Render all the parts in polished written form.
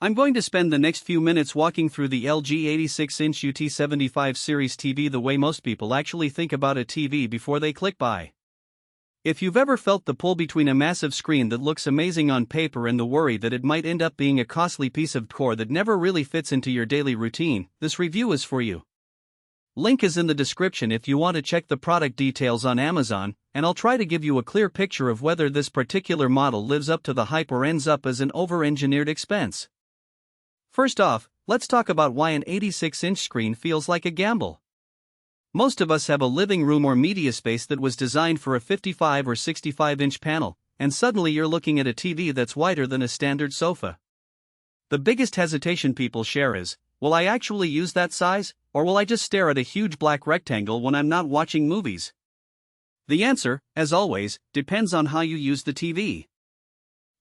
I'm going to spend the next few minutes walking through the LG 86-inch UT75 series TV the way most people actually think about a TV before they click buy. If you've ever felt the pull between a massive screen that looks amazing on paper and the worry that it might end up being a costly piece of decor that never really fits into your daily routine, this review is for you. Link is in the description if you want to check the product details on Amazon, and I'll try to give you a clear picture of whether this particular model lives up to the hype or ends up as an over-engineered expense. First off, let's talk about why an 86-inch screen feels like a gamble. Most of us have a living room or media space that was designed for a 55 or 65-inch panel, and suddenly you're looking at a TV that's wider than a standard sofa. The biggest hesitation people share is, will I actually use that size, or will I just stare at a huge black rectangle when I'm not watching movies? The answer, as always, depends on how you use the TV.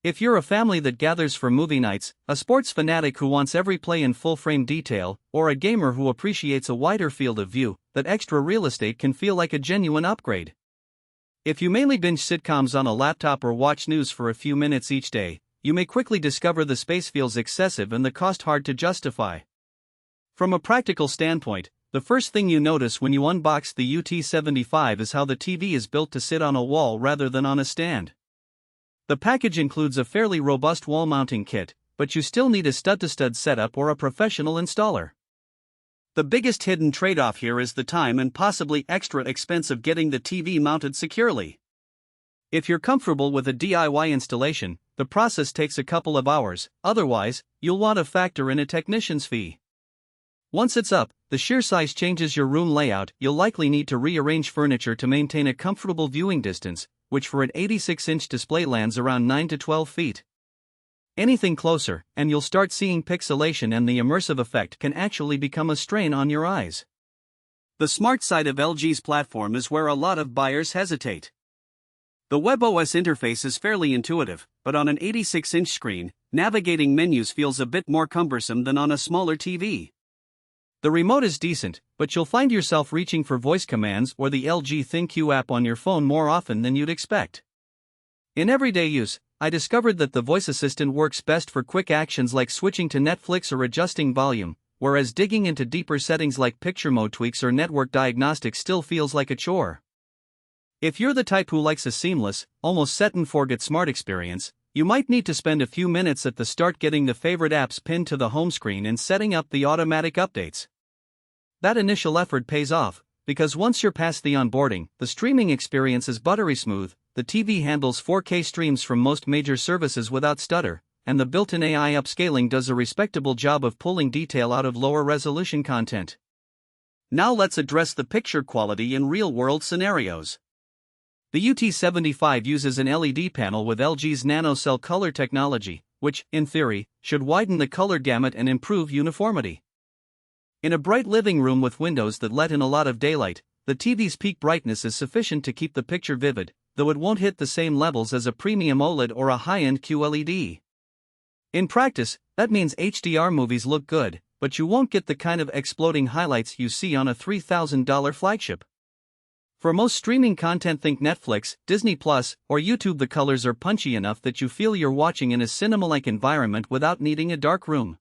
If you're a family that gathers for movie nights, a sports fanatic who wants every play in full-frame detail, or a gamer who appreciates a wider field of view, that extra real estate can feel like a genuine upgrade. If you mainly binge sitcoms on a laptop or watch news for a few minutes each day, you may quickly discover the space feels excessive and the cost hard to justify. From a practical standpoint, the first thing you notice when you unbox the UT75 is how the TV is built to sit on a wall rather than on a stand. The package includes a fairly robust wall mounting kit, but you still need a stud-to-stud setup or a professional installer. The biggest hidden trade-off here is the time and possibly extra expense of getting the TV mounted securely. If you're comfortable with a DIY installation, the process takes a couple of hours, otherwise, you'll want to factor in a technician's fee. Once it's up, the sheer size changes your room layout. You'll likely need to rearrange furniture to maintain a comfortable viewing distance, which for an 86-inch display lands around 9 to 12 feet. Anything closer, and you'll start seeing pixelation, and the immersive effect can actually become a strain on your eyes. The smart side of LG's platform is where a lot of buyers hesitate. The WebOS interface is fairly intuitive, but on an 86-inch screen, navigating menus feels a bit more cumbersome than on a smaller TV. The remote is decent, but you'll find yourself reaching for voice commands or the LG ThinQ app on your phone more often than you'd expect. In everyday use, I discovered that the voice assistant works best for quick actions like switching to Netflix or adjusting volume, whereas digging into deeper settings like picture mode tweaks or network diagnostics still feels like a chore. If you're the type who likes a seamless, almost set-and-forget smart experience, you might need to spend a few minutes at the start getting the favorite apps pinned to the home screen and setting up the automatic updates. That initial effort pays off, because once you're past the onboarding, the streaming experience is buttery smooth. The TV handles 4K streams from most major services without stutter, and the built-in AI upscaling does a respectable job of pulling detail out of lower resolution content. Now let's address the picture quality in real-world scenarios. The UT75 uses an LED panel with LG's nanocell color technology, which, in theory, should widen the color gamut and improve uniformity. In a bright living room with windows that let in a lot of daylight, the TV's peak brightness is sufficient to keep the picture vivid, though it won't hit the same levels as a premium OLED or a high-end QLED. In practice, that means HDR movies look good, but you won't get the kind of exploding highlights you see on a $3,000 flagship. For most streaming content, think Netflix, Disney+, or YouTube, the colors are punchy enough that you feel you're watching in a cinema-like environment without needing a dark room.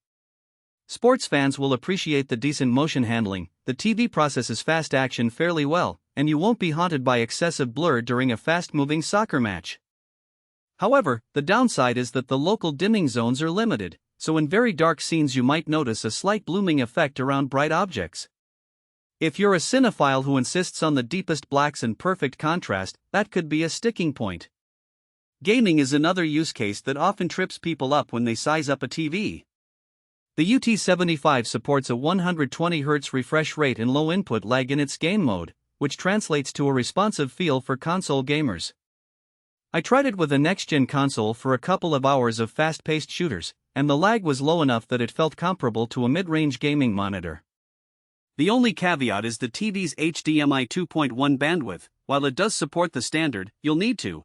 Sports fans will appreciate the decent motion handling. The TV processes fast action fairly well, and you won't be haunted by excessive blur during a fast-moving soccer match. However, the downside is that the local dimming zones are limited, so in very dark scenes you might notice a slight blooming effect around bright objects. If you're a cinephile who insists on the deepest blacks and perfect contrast, that could be a sticking point. Gaming is another use case that often trips people up when they size up a TV. The UT75 supports a 120Hz refresh rate and low input lag in its game mode, which translates to a responsive feel for console gamers. I tried it with a next-gen console for a couple of hours of fast-paced shooters, and the lag was low enough that it felt comparable to a mid-range gaming monitor. The only caveat is the TV's HDMI 2.1 bandwidth. While it does support the standard, you'll need to